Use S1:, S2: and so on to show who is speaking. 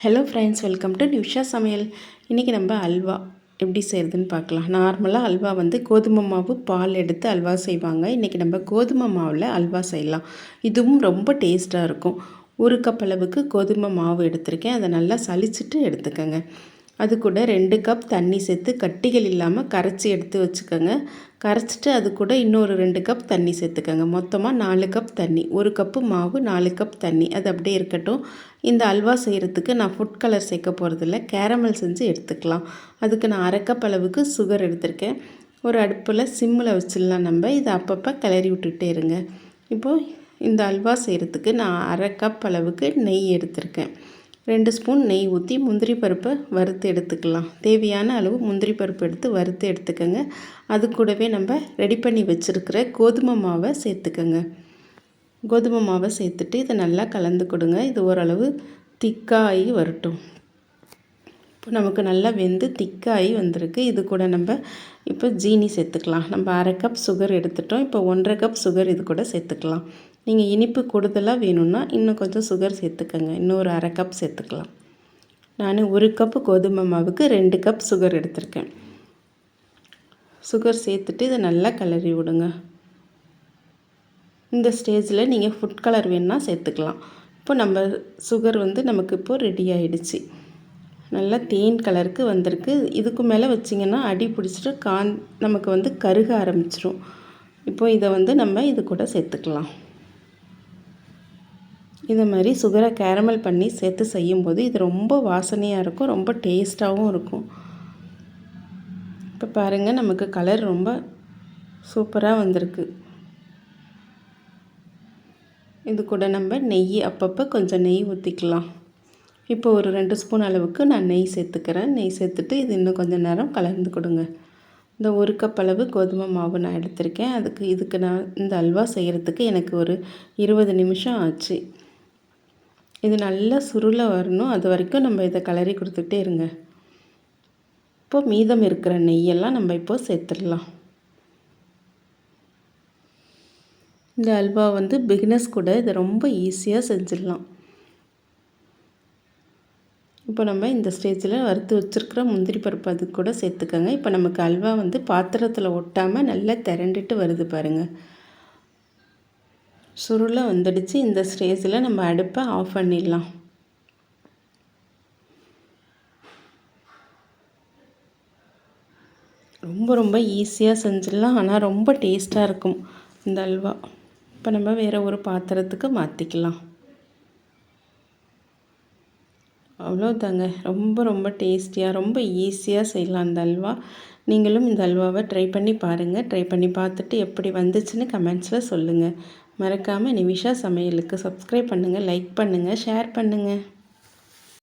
S1: Hello friends, welcome to Nisha சமையல். இன்றைக்கி நம்ம அல்வா எப்படி செய்கிறதுன்னு பார்க்கலாம். நார்மலாக அல்வா வந்து கோதுமை மாவு பால் எடுத்து அல்வா செய்வாங்க. இன்றைக்கி நம்ம கோதுமை மாவில் அல்வா செய்யலாம். இதுவும் ரொம்ப டேஸ்ட்டாக இருக்கும். 1 கப் அளவுக்கு கோதுமை மாவு எடுத்திருக்கேன். அதை நல்லா சலிச்சிட்டு எடுத்துக்கோங்க. அது கூட 2 கப் தண்ணி சேர்த்து கட்டிகள் இல்லாமல் கரைச்சி எடுத்து வச்சுக்கோங்க. கரைச்சிட்டு அது கூட இன்னொரு 2 கப் தண்ணி சேர்த்துக்கோங்க. மொத்தமாக 4 கப் தண்ணி. 1 கப்பு மாவு 4 கப் தண்ணி. அது அப்படியே இருக்கட்டும். இந்த அல்வா செய்கிறதுக்கு நான் ஃபுட் கலர் சேர்க்க போகிறதில்ல, கேரமல் செஞ்சு எடுத்துக்கலாம். அதுக்கு நான் 1/2 கப் அளவுக்கு சுகர் எடுத்திருக்கேன். ஒரு அடுப்பில் சிம்மில் வச்சிடலாம். நம்ம இதை அப்பப்போ கிளறி விட்டுட்டே இருங்க. இப்போது இந்த அல்வா செய்கிறதுக்கு நான் 1/2 கப் அளவுக்கு நெய் எடுத்திருக்கேன். 2 ஸ்பூன் நெய் ஊற்றி முந்திரி பருப்பை வறுத்து எடுத்துக்கலாம். தேவையான அளவு முந்திரி பருப்பு எடுத்து வறுத்து எடுத்துக்கோங்க. அது கூடவே நம்ம ரெடி பண்ணி வச்சுருக்கிற கோதுமை மாவை சேர்த்துக்கோங்க. கோதுமை மாவை சேர்த்துட்டு இதை நல்லா கலந்து கொடுங்க. இது ஓரளவு திக்காகி வரட்டும். இப்போ நமக்கு நல்லா வெந்து திக்காகி வந்திருக்கு. இது கூட நம்ம இப்போ ஜீனி சேர்த்துக்கலாம். நம்ம 1/2 கப் சுகர் எடுத்துட்டோம். இப்போ 1/2 கப் சுகர் இது கூட சேர்த்துக்கலாம். நீங்கள் இனிப்பு கூடுதலாக வேணும்னா இன்னும் கொஞ்சம் சுகர் சேர்த்துக்கோங்க. இன்னொரு 1/2 கப் சேர்த்துக்கலாம். நான் 1 கப்பு கோதுமை மாவுக்கு 2 கப் சுகர் எடுத்திருக்கேன். சுகர் சேர்த்துட்டு இதை நல்லா கிளறி விடுங்க. இந்த ஸ்டேஜில் நீங்கள் ஃபுட் கலர் வேணுன்னா சேர்த்துக்கலாம். இப்போ நம்ம சுகர் வந்து நமக்கு இப்போது ரெடி ஆகிடுச்சு. நல்லா தேன் கலருக்கு வந்திருக்கு. இதுக்கு மேலே வச்சிங்கன்னா அடி பிடிச்சிட்டு நமக்கு வந்து கருக ஆரம்பிச்சிடும். இப்போது இதை வந்து நம்ம இது கூட சேர்த்துக்கலாம். இதை மாதிரி சுகரை கேரமல் பண்ணி சேர்த்து செய்யும்போது இது ரொம்ப வாசனையாக இருக்கும், ரொம்ப டேஸ்ட்டாகவும் இருக்கும். இப்போ பாருங்கள், நமக்கு கலர் ரொம்ப சூப்பராக வந்திருக்கு. இது கூட நம்ம நெய் அப்பப்போ கொஞ்சம் நெய் ஊற்றிக்கலாம். இப்போ ஒரு 2 ஸ்பூன் அளவுக்கு நான் நெய் சேர்த்துக்கிறேன். நெய் சேர்த்துட்டு இது இன்னும் கொஞ்சம் நேரம் கலந்து கொடுங்க. இந்த 1 கப் அளவு கோதுமை மாவு நான் எடுத்திருக்கேன். இதுக்கு நான் இந்த அல்வா செய்கிறதுக்கு எனக்கு ஒரு 20 நிமிஷம் ஆச்சு. இது நல்லா சுருள வரணும். அது வரைக்கும் நம்ம இதை கிளறி கொடுத்துட்டே இருங்க. இப்போது மீதம் இருக்கிற நெய்யெல்லாம் நம்ம இப்போது சேர்த்துடலாம். இந்த அல்வா வந்து பிகினர்ஸ் கூட இதை ரொம்ப ஈஸியாக செஞ்சிடலாம். இப்போ நம்ம இந்த ஸ்டேஜில் வறுத்து வச்சுருக்கிற முந்திரி பருப்பு அது கூட சேர்த்துக்கோங்க. இப்போ நமக்கு அல்வா வந்து பாத்திரத்தில் ஒட்டாமல் நல்லா திரண்டுட்டு வருது பாருங்கள். சுருளை வந்துடுச்சு. இந்த ஸ்டேஜில் நம்ம அடுப்பை ஆஃப் பண்ணிடலாம். ரொம்ப ரொம்ப ஈஸியாக செஞ்சிடலாம். ஆனால் ரொம்ப டேஸ்ட்டாக இருக்கும் இந்த அல்வா. இப்போ நம்ம வேறு ஒரு பாத்திரத்துக்கு மாற்றிக்கலாம். அவ்வளோதாங்க. ரொம்ப ரொம்ப டேஸ்டியாக ரொம்ப ஈஸியாக செய்யலாம் இந்த அல்வா. நீங்களும் இந்த அல்வாவை ட்ரை பண்ணி பாருங்கள். ட்ரை பண்ணி பார்த்துட்டு எப்படி வந்துச்சுன்னு கமெண்ட்ஸில் சொல்லுங்கள். மறக்காமல் நிமிஷா சமையலுக்கு சப்ஸ்கிரைப் பண்ணுங்கள், லைக் பண்ணுங்கள், ஷேர் பண்ணுங்கள்.